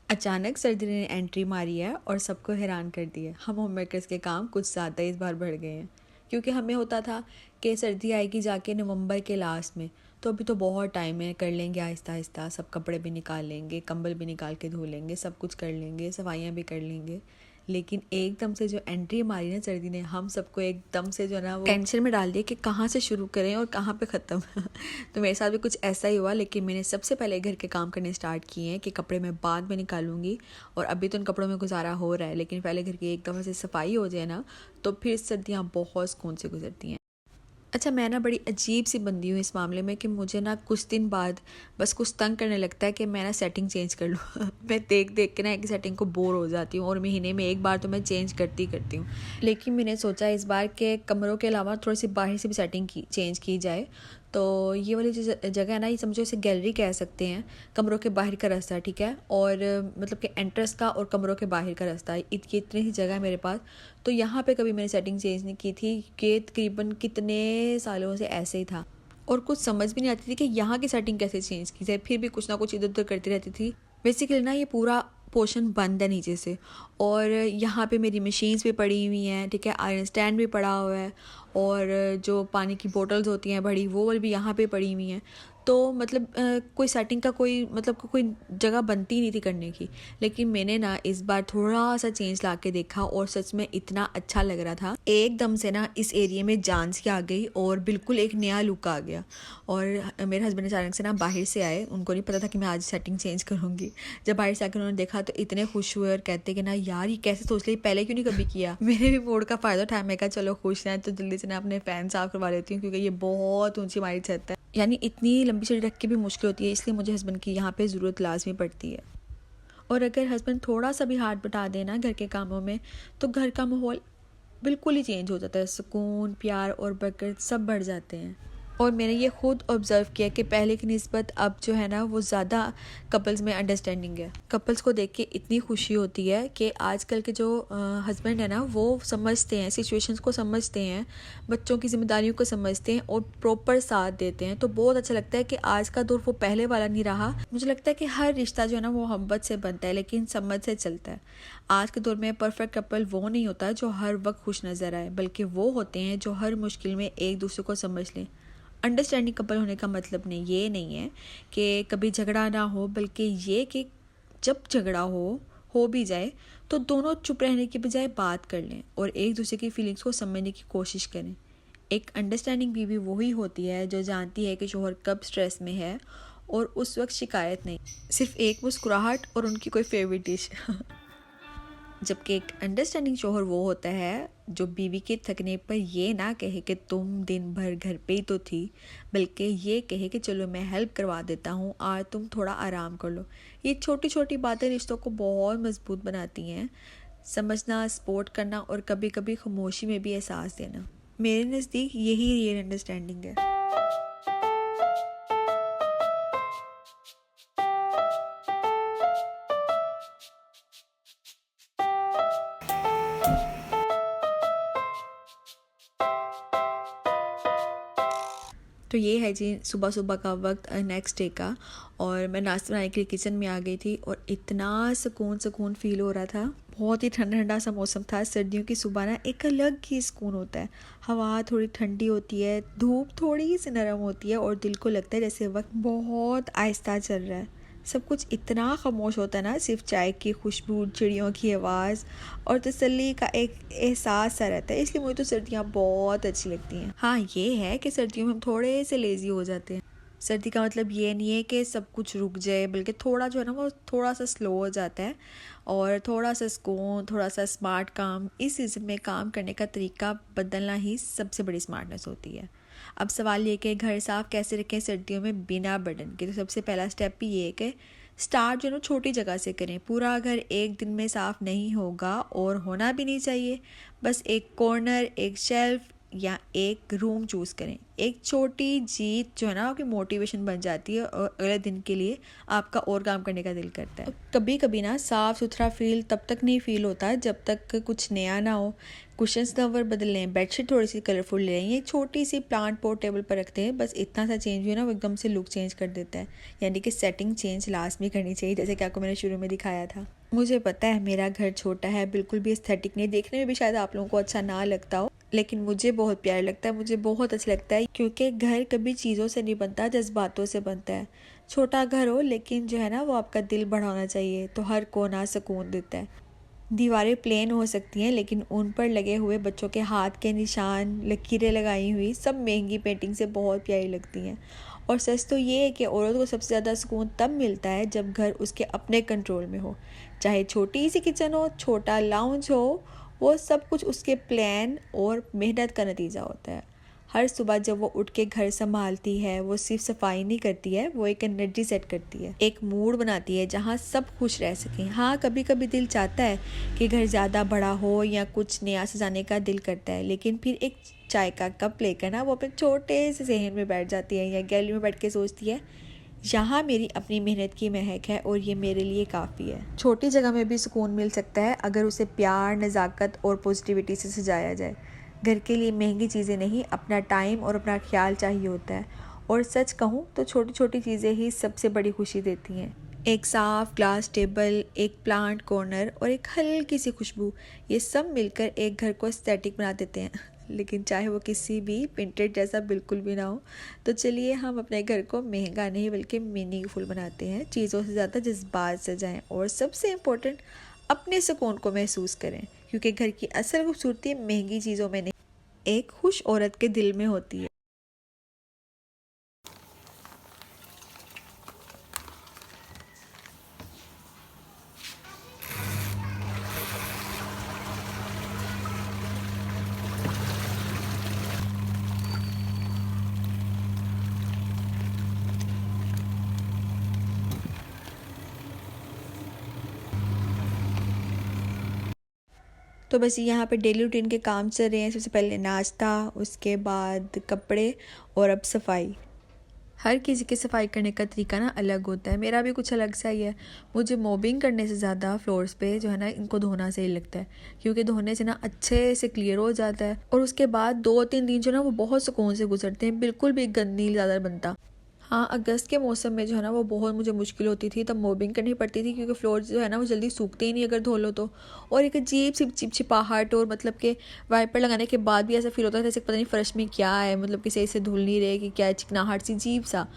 अचानक सर्दी ने एंट्री मारी है और सबको हैरान कर दिया है। हम होम मेकर्स के काम कुछ ज़्यादा इस बार बढ़ गए हैं, क्योंकि हमें होता था कि सर्दी आएगी जाके नवंबर के लास्ट में, तो अभी तो बहुत टाइम है, कर लेंगे आहिस्ता आहिस्ता, सब कपड़े भी निकाल लेंगे, कंबल भी निकाल के धो लेंगे, सब कुछ कर लेंगे, सफाइयाँ भी कर लेंगे। लेकिन एकदम से जो एंट्री मारी ना सर्दी ने, हम सबको एकदम से जो है ना वो टेंशन में डाल दिया कि कहाँ से शुरू करें और कहाँ पे ख़त्म। तो मेरे साथ भी कुछ ऐसा ही हुआ, लेकिन मैंने सबसे पहले घर के काम करने स्टार्ट किए हैं कि कपड़े मैं बाद में निकालूंगी। और अभी तो उन कपड़ों में गुजारा हो रहा है, लेकिन पहले घर की एक दफ़ा से सफाई हो जाए ना, तो फिर सर्दियाँ बहुत सुकून से गुजरती हैं। अच्छा, मैं ना बड़ी अजीब सी बंदी हूँ इस मामले में कि मुझे ना कुछ दिन बाद बस कुछ तंग करने लगता है कि मैं ना सेटिंग चेंज कर लूँ। मैं देख देख के ना एक सेटिंग को बोर हो जाती हूँ, और महीने में एक बार तो मैं चेंज करती करती हूँ। लेकिन मैंने सोचा इस बार के कमरों के अलावा थोड़ी सी बाहर से भी सेटिंग की चेंज की जाए। तो ये वाली जो जगह है ना, ये समझो इसे गैलरी कह सकते हैं। कमरों के बाहर का रास्ता, ठीक है, और मतलब कि एंट्रेंस का और कमरों के बाहर का रास्ता, इतनी ही जगह है मेरे पास। तो यहाँ पे कभी मैंने सेटिंग चेंज नहीं की थी कि तकरीबन कितने सालों से ऐसे ही था, और कुछ समझ भी नहीं आती थी कि यहाँ की सेटिंग कैसे चेंज की जाए। फिर भी कुछ ना कुछ इधर उधर करती रहती थी। बेसिकली ना ये पूरा पोर्शन बंद है नीचे से, और यहाँ पे मेरी मशीन्स भी पड़ी हुई हैं, ठीक है, आयरन स्टैंड भी पड़ा हुआ है, और जो पानी की बोटल्स होती हैं बड़ी, वो भी यहाँ पे पड़ी हुई हैं। तो मतलब कोई सेटिंग का कोई जगह बनती नहीं थी करने की। लेकिन मैंने ना इस बार थोड़ा सा चेंज ला के देखा, और सच में इतना अच्छा लग रहा था। एकदम से ना इस एरिया में जान सी आ गई, और बिल्कुल एक नया लुक आ गया। और मेरे हस्बैंड अचानक से ना बाहर से आए, उनको नहीं पता था कि मैं आज सेटिंग चेंज करूँगी। जब बाहर से आकर उन्होंने देखा तो इतने खुश हुए और कहते कि ना यार ये कैसे सोच लिया, पहले क्यों नहीं कभी किया। मेरे भी मूड का फ़ायदा उठाया, मैं कहा चलो खुश हैं तो जल्दी से ना अपने फ़ैन साफ़ करवा लेती हूँ, क्योंकि ये बहुत ऊंची हमारी छत है, यानी इतनी लंबी छड़ी रख के भी मुश्किल होती है, इसलिए मुझे हस्बैंड की यहाँ पे ज़रूरत लाजमी पड़ती है। और अगर हस्बैंड थोड़ा सा भी हाथ बटा देना घर के कामों में, तो घर का माहौल बिल्कुल ही चेंज हो जाता है। सुकून, प्यार और बरकत सब बढ़ जाते हैं। और मैंने ये खुद ऑब्ज़र्व किया कि पहले की निस्बत अब जो है ना वो ज़्यादा कपल्स में अंडरस्टैंडिंग है। कपल्स को देख के इतनी खुशी होती है कि आजकल के जो हस्बैंड है ना, वो समझते हैं, सिचुएशंस को समझते हैं, बच्चों की जिम्मेदारियों को समझते हैं और प्रॉपर साथ देते हैं। तो बहुत अच्छा लगता है कि आज का दौर वो पहले वाला नहीं रहा। मुझे लगता है कि हर रिश्ता जो है ना वो मोहब्बत से बनता है, लेकिन समझ से चलता है। आज के दौर में परफेक्ट कपल वो नहीं होता जो हर वक्त खुश नज़र आए, बल्कि वो होते हैं जो हर मुश्किल में एक दूसरे को समझ लें। अंडरस्टैंडिंग कपल होने का मतलब ये नहीं है कि कभी झगड़ा ना हो, बल्कि ये कि जब झगड़ा हो भी जाए तो दोनों चुप रहने की बजाय बात कर लें और एक दूसरे की फीलिंग्स को समझने की कोशिश करें। एक अंडरस्टैंडिंग बीवी वही होती है जो जानती है कि शोहर कब स्ट्रेस में है, और उस वक्त शिकायत नहीं, सिर्फ एक मुस्कुराहट और उनकी कोई फेवरेट डिश। जबकि एक अंडरस्टैंडिंग शोहर वो होता है जो बीवी के थकने पर ये ना कहे कि तुम दिन भर घर पे ही तो थी, बल्कि ये कहे कि चलो मैं हेल्प करवा देता हूँ, आज तुम थोड़ा आराम कर लो। ये छोटी छोटी बातें रिश्तों को बहुत मजबूत बनाती हैं। समझना, सपोर्ट करना और कभी कभी खामोशी में भी एहसास देना, मेरे नज़दीक यही रियल अंडरस्टैंडिंग है। तो ये है जी सुबह सुबह का वक्त नेक्स्ट डे का, और मैं नाश्ता बनाने के लिए किचन में आ गई थी, और इतना सुकून सुकून फील हो रहा था। बहुत ही ठंडा ठंडा सा मौसम था। सर्दियों की सुबह ना एक अलग ही सुकून होता है। हवा थोड़ी ठंडी होती है, धूप थोड़ी सी नरम होती है, और दिल को लगता है जैसे वक्त बहुत आहिस्ता चल रहा है। सब कुछ इतना खामोश होता है ना, सिर्फ चाय की खुशबू, चिड़ियों की आवाज़ और तसल्ली का एक एहसास सा रहता है। इसलिए मुझे तो सर्दियाँ बहुत अच्छी लगती हैं। हाँ, ये है कि सर्दियों में हम थोड़े से लेज़ी हो जाते हैं। सर्दी का मतलब ये नहीं है कि सब कुछ रुक जाए, बल्कि थोड़ा जो है ना वो थोड़ा सा स्लो हो जाता है, और थोड़ा सा सुकून, थोड़ा सा स्मार्ट काम, इस सीज़न में काम करने का तरीका बदलना ही सबसे बड़ी स्मार्टनेस होती है। अब सवाल ये कि घर साफ़ कैसे रखें सर्दियों में बिना बर्डन के। तो सबसे पहला स्टेप ही ये है कि स्टार्ट जो है ना छोटी जगह से करें। पूरा घर एक दिन में साफ़ नहीं होगा और होना भी नहीं चाहिए। बस एक कॉर्नर, एक शेल्फ या एक रूम चूज़ करें। एक छोटी जीत जो है ना आपकी मोटिवेशन बन जाती है और अगले दिन के लिए आपका और काम करने का दिल करता है। कभी कभी ना साफ़ सुथरा फील तब तक नहीं फील होता जब तक कुछ नया ना हो। कुशन्स कवर बदल लें, बेडशीट थोड़ी सी कलरफुल ले लें, ये छोटी सी प्लांट पोर्ट टेबल पर रखते हैं, बस इतना सा चेंज हुआ ना वो एकदम से लुक चेंज कर देता है। यानी कि सेटिंग चेंज लास्ट में करनी चाहिए, जैसे कि आपको मैंने शुरू में दिखाया था। मुझे पता है मेरा घर छोटा है, बिल्कुल भी एस्थेटिक नहीं, देखने में भी शायद आप लोगों को अच्छा ना लगता हो, लेकिन मुझे बहुत प्यारा लगता है, मुझे बहुत अच्छा लगता है, क्योंकि घर कभी चीज़ों से नहीं बनता, जज्बातों से बनता है। छोटा घर हो लेकिन जो है ना वो आपका दिल बढ़ाना चाहिए, तो हर कोना सुकून देता है। दीवारें प्लेन हो सकती हैं लेकिन उन पर लगे हुए बच्चों के हाथ के निशान, लकीरें लगाई हुई, सब महंगी पेंटिंग से बहुत प्यारी लगती हैं। और सच तो ये है कि औरत को सबसे ज़्यादा सुकून तब मिलता है जब घर उसके अपने कंट्रोल में हो। चाहे छोटी सी किचन हो, छोटा लाउंज हो, वो सब कुछ उसके प्लान और मेहनत का नतीजा होता है। हर सुबह जब वो उठ के घर संभालती है, वो सिर्फ सफाई नहीं करती है, वो एक एनर्जी सेट करती है, एक मूड बनाती है जहाँ सब खुश रह सकें। हाँ, कभी कभी दिल चाहता है कि घर ज़्यादा बड़ा हो या कुछ नया सजाने का दिल करता है, लेकिन फिर एक चाय का कप लेकर ना वो अपने छोटे से सहन में बैठ जाती है या गैलरी में बैठ के सोचती है, यहाँ मेरी अपनी मेहनत की महक है और ये मेरे लिए काफ़ी है। छोटी जगह में भी सुकून मिल सकता है अगर उसे प्यार, नज़ाकत और पॉजिटिविटी से सजाया जाए। घर के लिए महंगी चीज़ें नहीं, अपना टाइम और अपना ख्याल चाहिए होता है। और सच कहूँ तो छोटी छोटी चीज़ें ही सबसे बड़ी खुशी देती हैं। एक साफ़ ग्लास टेबल, एक प्लांट कॉर्नर और एक हल्की सी खुशबू, ये सब मिलकर एक घर को एस्थेटिक बना देते हैं। लेकिन चाहे वो किसी भी पिंटेड जैसा बिल्कुल भी ना हो। तो चलिए हम अपने घर को महंगा नहीं बल्कि मीनिंगफुल बनाते हैं, चीज़ों से ज़्यादा जज्बात सजाएं और सबसे इम्पोर्टेंट अपने सुकून को महसूस करें, क्योंकि घर की असल खूबसूरती महंगी चीज़ों में नहीं, एक खुश औरत के दिल में होती है। तो बस यहाँ पे डेली रूटीन के काम चल रहे हैं। सबसे पहले नाश्ता, उसके बाद कपड़े और अब सफाई। हर किसी की सफाई करने का तरीका ना अलग होता है, मेरा भी कुछ अलग सा ही है। मुझे मॉबिंग करने से ज़्यादा फ्लोर्स पे जो है ना इनको धोना सही लगता है, क्योंकि धोने से ना अच्छे से क्लियर हो जाता है और उसके बाद 2-3 दिन जो ना वो बहुत सुकून से गुजरते हैं, बिल्कुल भी गंद नहीं ज़्यादा बनता। हाँ, अगस्त के मौसम में जो है ना वो बहुत मुझे मुश्किल होती थी, तब मॉबिंग करनी पड़ती थी, क्योंकि फ्लोर जो है ना वो जल्दी सूखते ही नहीं अगर धो लो तो। और एक अजीब सी चिपचिपाहट, और मतलब कि वाइपर लगाने के बाद भी ऐसा फील होता है जैसे पता नहीं फर्श में क्या है, मतलब कि सही से धुल नहीं रहे कि क्या, चिकनाहट सी अजीब सा।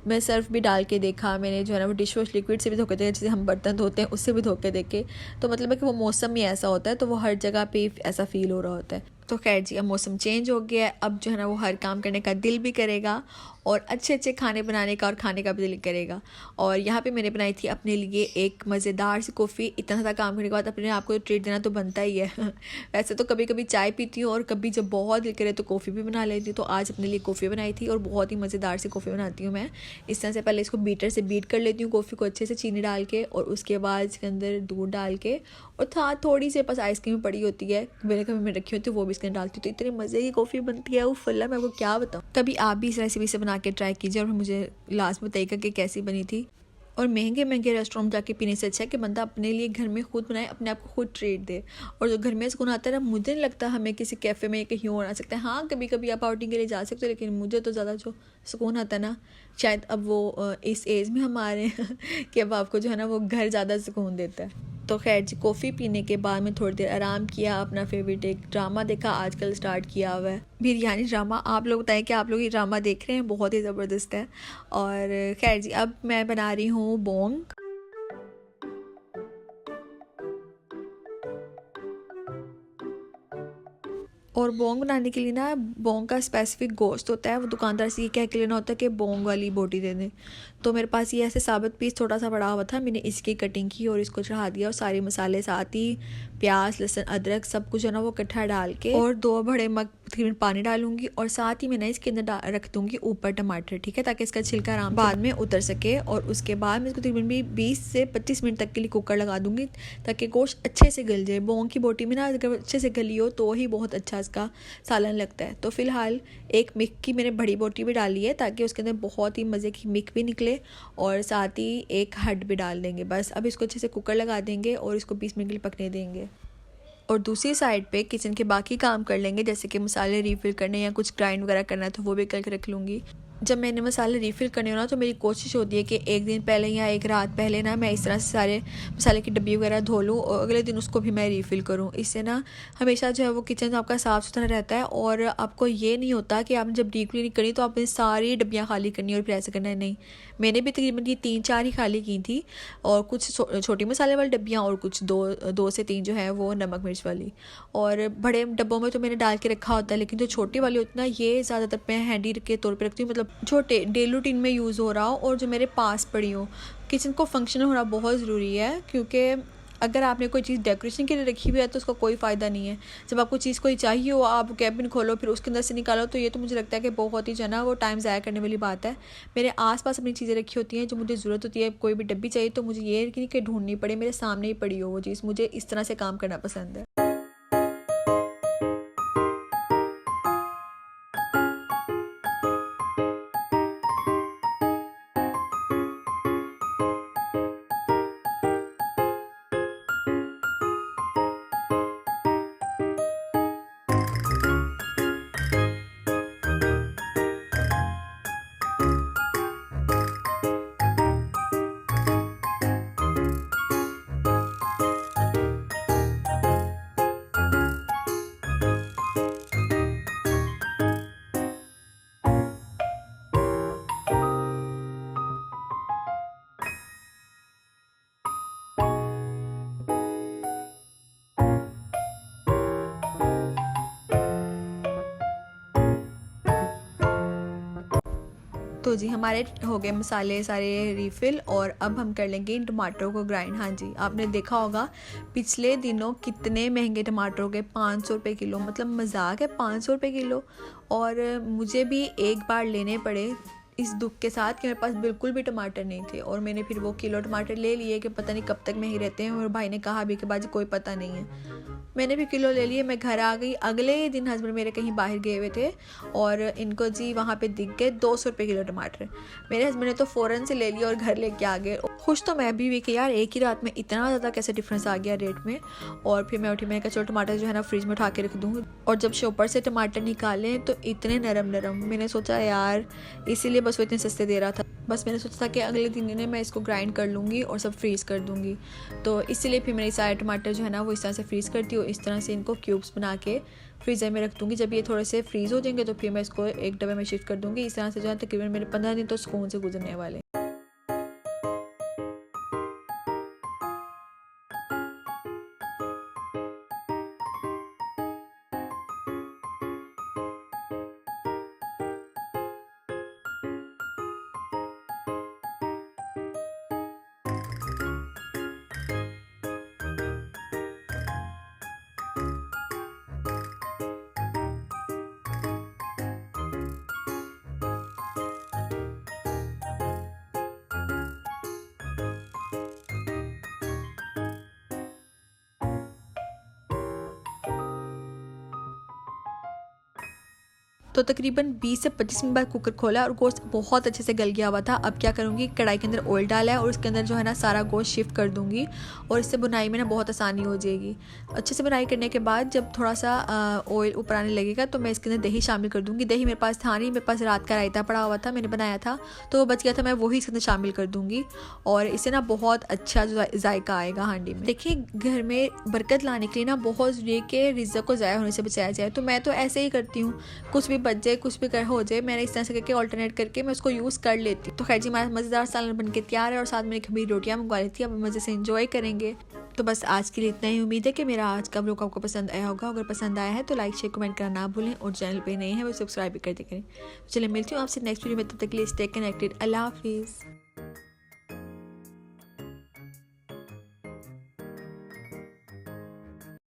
मैं सर्फ भी डाल के देखा मैंने, जो है ना वो डिश वॉश लिक्विड से भी धो के देखा, जैसे हम बर्तन धोते हैं उससे भी धो के देखे। तो मतलब है कि वो मौसम ही ऐसा होता है, तो वो हर जगह पे ऐसा फील हो रहा होता है। तो खैर जी, अब मौसम चेंज हो गया है, अब जो है ना वो हर काम करने का दिल भी करेगा और अच्छे अच्छे खाने बनाने का और खाने का भी दिल करेगा। और यहाँ पे मैंने बनाई थी अपने लिए एक मज़ेदार सी कॉफ़ी। इतना ज़्यादा काम करने के बाद अपने आप को ट्रीट देना तो बनता ही है। वैसे तो कभी कभी चाय पीती हूँ और कभी जब बहुत दिल करे तो कॉफ़ी भी बना लेती हूँ। तो आज अपने लिए कॉफ़ी बनाई थी और बहुत ही मज़ेदार सी कॉफ़ी बनाती हूँ मैं। इस तरह से पहले इसको बीटर से बीट कर लेती हूँ कॉफ़ी को अच्छे से, चीनी डाल के, और उसके बाद इसके अंदर दूध डाल के, और थोड़ी सी पास आइसक्रीम पड़ी होती है मेरे कभी में रखी होती है, वो भी इसके अंदर डालती हूँ। तो इतने मज़े की कॉफ़ी बनती है वो फल्ला, मैं आपको क्या बताऊँ। कभी आप भी इस रेसिपी से बना के ट्राई कीजिए और मुझे लास्ट में बताइएगा कि कैसी बनी थी। और महंगे महंगे रेस्टोरेंट में जाके पीने से अच्छा है कि बंदा अपने लिए घर में खुद बनाए, अपने आप को खुद ट्रीट दे। और जो घर में सुकून आता है ना, मुझे नहीं लगता हमें किसी कैफ़े में कहीं और आ सकते हैं। हाँ, कभी कभी आप आउटिंग के लिए जा सकते हो, लेकिन मुझे तो ज़्यादा जो सुकून आता है ना, शायद अब वो इस एज में हम आ रहे हैं कि अब आपको जो है ना वो घर ज़्यादा सुकून देता है। तो खैर जी, कॉफ़ी पीने के बाद मैं थोड़ी देर आराम किया, अपना फेवरेट एक ड्रामा देखा, आजकल स्टार्ट किया हुआ है बिरयानी ड्रामा। आप लोग बताएं कि आप लोग ये ड्रामा देख रहे हैं, बहुत ही ज़बरदस्त है। और खैर जी, अब मैं बना रही हूँ बोंग। और बोंग बनाने के लिए ना बोंग का स्पेसिफिक गोश्त होता है, वो दुकानदार से ये कह के लेना होता है कि बोंग वाली बोटी दे दें। तो मेरे पास ये ऐसे साबित पीस थोड़ा सा पड़ा हुआ था, मैंने इसकी कटिंग की और इसको चढ़ा दिया, और सारे मसाले साथ ही प्याज, लहसुन, अदरक सब कुछ है ना वो इकट्ठा डाल के, और 2 बड़े मग तकरीबन पानी डालूंगी और साथ ही मैं ना इसके अंदर रख दूंगी ऊपर टमाटर, ठीक है, ताकि इसका छिलका आराम बाद में उतर सके। और उसके बाद मैं इसको तकरीबन भी 20 से 25 मिनट तक के लिए कुकर लगा दूंगी ताकि गोश्त अच्छे से गल जाए। बोंग की बोटी में ना अगर अच्छे से गली हो तो ही बहुत अच्छा इसका सालन लगता है। तो फिलहाल एक मिक की मैंने बड़ी बोटी भी डाली है ताकि उसके अंदर बहुत ही मज़े की मिक भी निकले, और साथ ही एक हड भी डाल देंगे। बस अब इसको अच्छे से कुकर लगा देंगे और इसको 20 मिनट के लिए पकने देंगे। और दूसरी साइड पे किचन के बाकी काम कर लेंगे, जैसे कि मसाले रीफ़िल करने या कुछ ग्राइंड वगैरह करना है तो वो भी करके रख लूँगी। जब मैंने मसाले रीफ़िल करने हो ना तो मेरी कोशिश होती है कि एक दिन पहले या एक रात पहले ना मैं इस तरह से सारे मसाले की डब्बी वगैरह धो लूँ और अगले दिन उसको भी मैं रीफ़िल करूँ। इससे ना हमेशा जो है वो किचन आपका साफ़ सुथरा रहता है और आपको ये नहीं होता कि आपने जब डीप क्लीनिंग करी तो आपने सारी डब्बियाँ खाली करनी और फिर ऐसे करना है। नहीं, मैंने भी तकरीबन ये 3-4 ही खाली की थी, और कुछ छोटी मसाले वाली डब्बियाँ और कुछ दो से तीन जो है वो नमक मिर्च वाली। और बड़े डब्बों में तो मैंने डाल के रखा होता है, लेकिन जो छोटी वाली होती है ना ये ज़्यादातर मैं हैंडी के तौर पे रखती हूँ, मतलब छोटे डेली रूटीन में यूज़ हो रहा हो और जो मेरे पास पड़ी हो। किचन को फंक्शनल होना बहुत ज़रूरी है, क्योंकि अगर आपने कोई चीज़ डेकोरेशन के लिए रखी हुई है तो उसका कोई फ़ायदा नहीं है। जब आपको चीज़ कोई चाहिए हो आप कैबिन खोलो फिर उसके अंदर से निकालो, तो ये तो मुझे लगता है कि बहुत ही जो है ना वो टाइम ज़ाया करने वाली बात है। मेरे आसपास अपनी चीज़ें रखी होती हैं जो मुझे ज़रूरत होती है, कोई भी डब्बी चाहिए तो मुझे ये नहीं कि ढूंढनी पड़े, मेरे सामने ही पड़ी हो वो चीज़। मुझे इस तरह से काम करना पसंद है। तो जी हमारे हो गए मसाले सारे रीफ़िल, और अब हम कर लेंगे इन टमाटरों को ग्राइंड। हाँ जी, आपने देखा होगा पिछले दिनों कितने महंगे टमाटर हो गए, 500 रुपये किलो, मतलब मजाक है 500 रुपये किलो। और मुझे भी एक बार लेने पड़े इस दुख के साथ कि मेरे पास बिल्कुल भी टमाटर नहीं थे, और मैंने फिर वो किलो टमाटर ले लिए कि पता नहीं कब तक महंगे रहते हैं। और भाई ने कहा भी कि बाजी कोई पता नहीं है। मैंने भी किलो ले लिए, मैं घर आ गई। अगले ही दिन हस्बैंड मेरे कहीं बाहर गए हुए थे और इनको जी वहाँ पे दिख गए 200 रुपये किलो टमाटर। मेरे हस्बैंड ने तो फ़ौरन से ले लिया और घर लेके आ गए। खुश तो मैं भी हुई कि यार एक ही रात में इतना ज़्यादा कैसे डिफरेंस आ गया रेट में। और फिर मैं उठी, मैंने कहा चलो टमाटर जो है ना फ्रिज में उठा के रख दूँ। और जब शॉपर से टमाटर निकाले तो इतने नरम नरम, मैंने सोचा यार इसीलिए बस वो इतने सस्ते दे रहा था। बस मैंने सोचा था कि अगले दिन ने मैं इसको ग्राइंड कर लूँगी और सब फ्रीज़ कर दूँगी। तो इसीलिए फिर मैंने सारे टमाटर जो है ना वो इस तरह से फ्रीज़ करती हूँ। इस तरह से इनको क्यूब्स बना के फ्रीज़र में रख दूँगी। जब ये थोड़े से फ्रीज़ हो जाएंगे तो फिर मैं इसको एक डब्बे में शिफ्ट कर दूँगी। इस तरह से जो है तकरीबन मेरे 15 दिन तो सुकून से गुजरने वाले। तो तकरीबन 20 से 25 मिनट बाद कुकर खोला और गोश्त बहुत अच्छे से गल गया हुआ था। अब क्या करूँगी, कढ़ाई के अंदर ऑयल डाला है और उसके अंदर जो है ना सारा गोश्त शिफ्ट कर दूँगी और इससे बुनाई में ना बहुत आसानी हो जाएगी। अच्छे से बुनाई करने के बाद जब थोड़ा सा ऑयल ऊपर आने लगेगा तो मैं इसके अंदर दही शामिल कर दूँगी। दही मेरे पास था नहीं, मेरे पास रात का रायता पड़ा हुआ था, मैंने बनाया था तो वो बच गया था, मैं वही इसके अंदर शामिल कर दूँगी और इससे ना बहुत अच्छा जायका आएगा हांडी में। देखिए घर में बरकत लाने के लिए ना बहुत ज़रूरी है कि रिज़्क़ को ज़ाया होने से बचाया जाए। तो मैं तो ऐसे ही करती हूँ, कुछ भी बच जाए कुछ भी कर हो जाए, मैंने इस तरह से करके ऑल्टरनेट करके मैं उसको यूज़ कर लेती हूँ। तो खैर जी हमारा मज़ेदार सालन बन के तैयार है और साथ में खमीर रोटियाँ मंगवा ली थी। अब मज़े से एंजॉय करेंगे। तो बस आज के लिए इतना ही। उम्मीद है कि मेरा आज का व्लॉग आपको पसंद आया होगा। अगर पसंद आया है तो लाइक शेयर कमेंट करना ना भूलें और चैनल पे नए हैं वो सब्सक्राइब भी कर दें करें। चलिए मिलती हूँ आपसे नेक्स्ट वीडियो में, तब तक के लिए स्टे कनेक्टेड। अल्लाह हाफिज़।